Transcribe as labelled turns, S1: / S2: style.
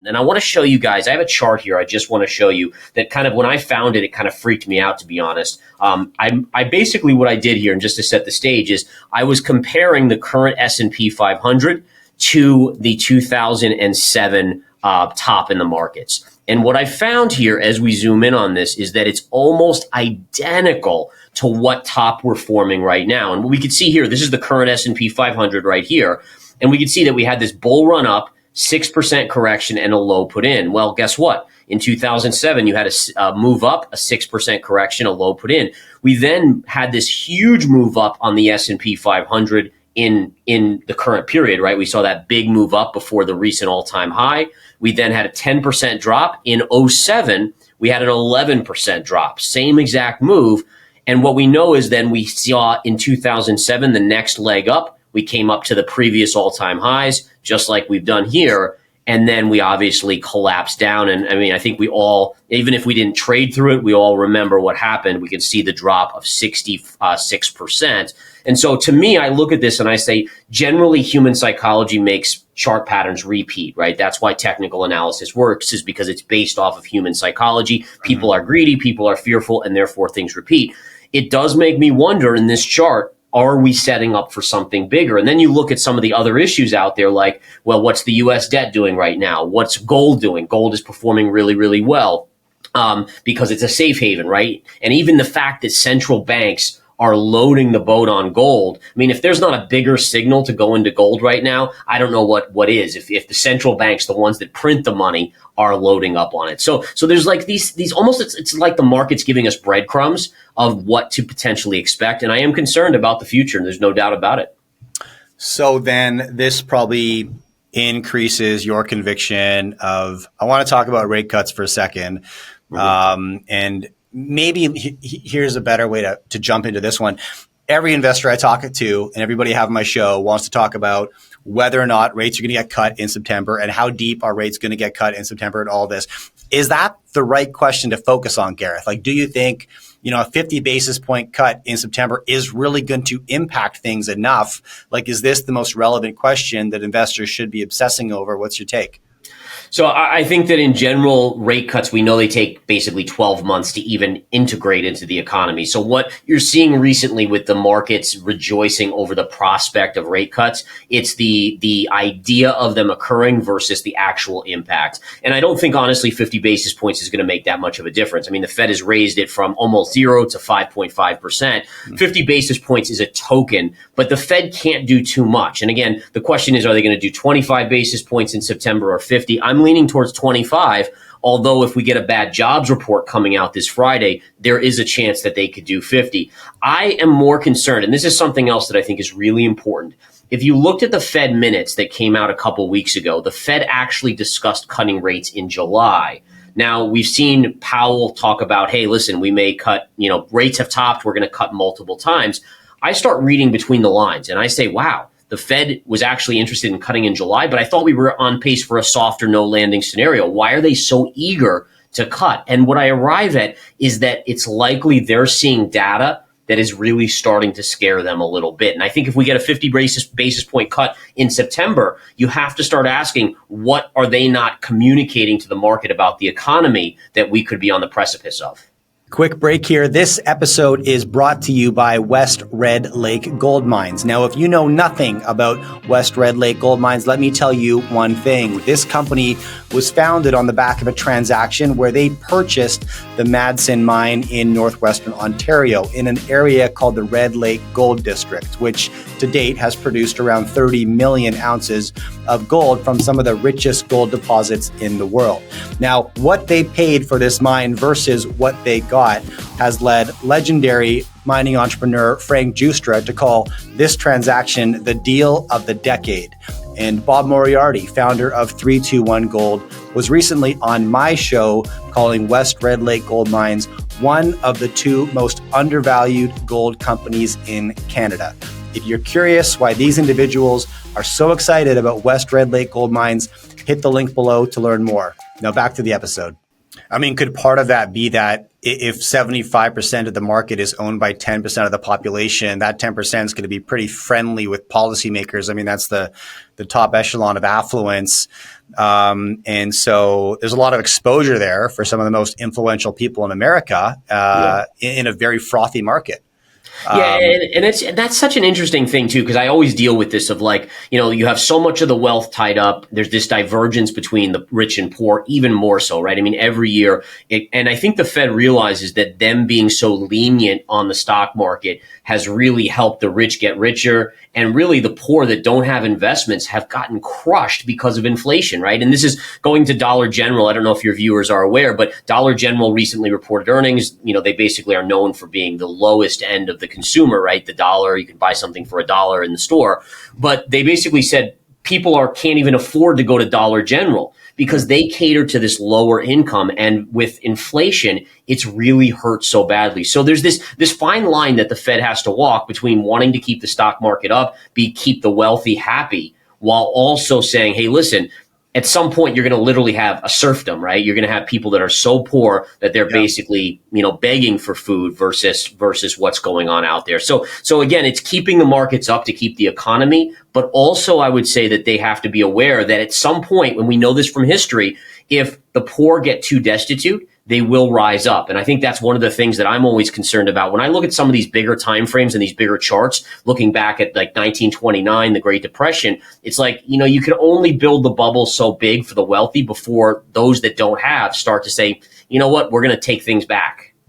S1: And I want to show you guys, I have a chart here I just want to show you that kind of, when I found it, it kind of freaked me out, to be honest. I basically, what I did here, and just to set the stage, is I was comparing the current S&P 500 to the 2007 top in the markets. And what I found here, as we zoom in on this, is that it's almost identical to what top we're forming right now. And what we can see here, this is the current S&P 500 right here. And we can see that we had this bull run up, 6% correction, and a low put in. Well, guess what? In 2007, you had a move up, a 6% correction, a low put in. We then had this huge move up on the S&P 500 in the current period, right? We saw that big move up before the recent all-time high. We then had a 10% drop. In 07, we had an 11% drop, same exact move. And what we know is then we saw in 2007, the next leg up, we came up to the previous all-time highs, just like we've done here. And then we obviously collapsed down. And I mean, I think we all, even if we didn't trade through it, we all remember what happened. We could see the drop of 66%. And so to me, I look at this and I say, generally human psychology makes chart patterns repeat, right? That's why technical analysis works, is because it's based off of human psychology. People are greedy, people are fearful, and therefore things repeat. It does make me wonder in this chart, are we setting up for something bigger? And then you look at some of the other issues out there, like, well, what's the U.S. debt doing right now? What's gold doing? Gold is performing really, really well because it's a safe haven, right? And even the fact that central banks are loading the boat on gold. I mean, if there's not a bigger signal to go into gold right now, I don't know what is. If the central banks, the ones that print the money, are loading up on it. So there's like these almost, it's like the market's giving us breadcrumbs of what to potentially expect. And I am concerned about the future, and there's no doubt about it.
S2: So then this probably increases your conviction of, I want to talk about rate cuts for a second. And maybe here's a better way to jump into this one. Every investor I talk to and everybody I have on my show wants to talk about whether or not rates are going to get cut in September and how deep are rates going to get cut in September and all this. Is that the right question to focus on, Gareth? Like, do you think, a 50 basis point cut in September is really going to impact things enough? Like, is this the most relevant question that investors should be obsessing over? What's your take?
S1: So I think that in general, rate cuts, we know they take basically 12 months to even integrate into the economy. So what you're seeing recently with the markets rejoicing over the prospect of rate cuts, it's the idea of them occurring versus the actual impact. And I don't think, honestly, 50 basis points is going to make that much of a difference. I mean, the Fed has raised it from almost 0 to 5.5%. 50 basis points is a token, but the Fed can't do too much. And again, the question is, are they going to do 25 basis points in September or 50? I'm leaning towards 25, although if we get a bad jobs report coming out this Friday, there is a chance that they could do 50. I am more concerned, and this is something else that I think is really important. If you looked at the Fed minutes that came out a couple weeks ago, the Fed actually discussed cutting rates in July. Now, we've seen Powell talk about, hey, listen, we may cut, rates have topped, we're going to cut multiple times. I start reading between the lines and I say, wow, the Fed was actually interested in cutting in July, but I thought we were on pace for a softer no landing scenario. Why are they so eager to cut? And what I arrive at is that it's likely they're seeing data that is really starting to scare them a little bit. And I think if we get a 50 basis point cut in September, you have to start asking, what are they not communicating to the market about the economy that we could be on the precipice of?
S2: Quick break here. This episode is brought to you by West Red Lake Gold Mines. Now, if you know nothing about West Red Lake Gold Mines, let me tell you one thing. This company was founded on the back of a transaction where they purchased the Madsen mine in northwestern Ontario in an area called the Red Lake Gold District, which to date has produced around 30 million ounces of gold from some of the richest gold deposits in the world. Now, what they paid for this mine versus what they got has led legendary mining entrepreneur Frank Giustra to call this transaction the deal of the decade. And Bob Moriarty, founder of 321 Gold, was recently on my show calling West Red Lake Gold Mines one of the two most undervalued gold companies in Canada. If you're curious why these individuals are so excited about West Red Lake Gold Mines, hit the link below to learn more. Now back to the episode. I mean, could part of that be that if 75% of the market is owned by 10% of the population, that 10% is going to be pretty friendly with policymakers? I mean, that's the top echelon of affluence. And so there's a lot of exposure there for some of the most influential people in America in a very frothy market.
S1: Yeah, and that's such an interesting thing too, because I always deal with this of like, you have so much of the wealth tied up. There's this divergence between the rich and poor, even more so, right? I mean, every year, and I think the Fed realizes that them being so lenient on the stock market has really helped the rich get richer, and really the poor that don't have investments have gotten crushed because of inflation, right? And this is going to Dollar General. I don't know if your viewers are aware, but Dollar General recently reported earnings. They basically are known for being the lowest end of the consumer, right? The dollar, you can buy something for $1 in the store, but they basically said people can't even afford to go to Dollar General because they cater to this lower income, and with inflation, it's really hurt so badly. So there's this fine line that the Fed has to walk between wanting to keep the stock market up, keep the wealthy happy, while also saying, hey, listen, at some point, you're going to literally have a serfdom, right? You're going to have people that are so poor that they're basically, begging for food versus what's going on out there. So again, it's keeping the markets up to keep the economy. But also, I would say that they have to be aware that at some point, when we know this from history, if the poor get too destitute, they will rise up. And I think that's one of the things that I'm always concerned about. When I look at some of these bigger time frames and these bigger charts, looking back at like 1929, the Great Depression, it's like, you can only build the bubble so big for the wealthy before those that don't have start to say, you know what, we're going to take things back.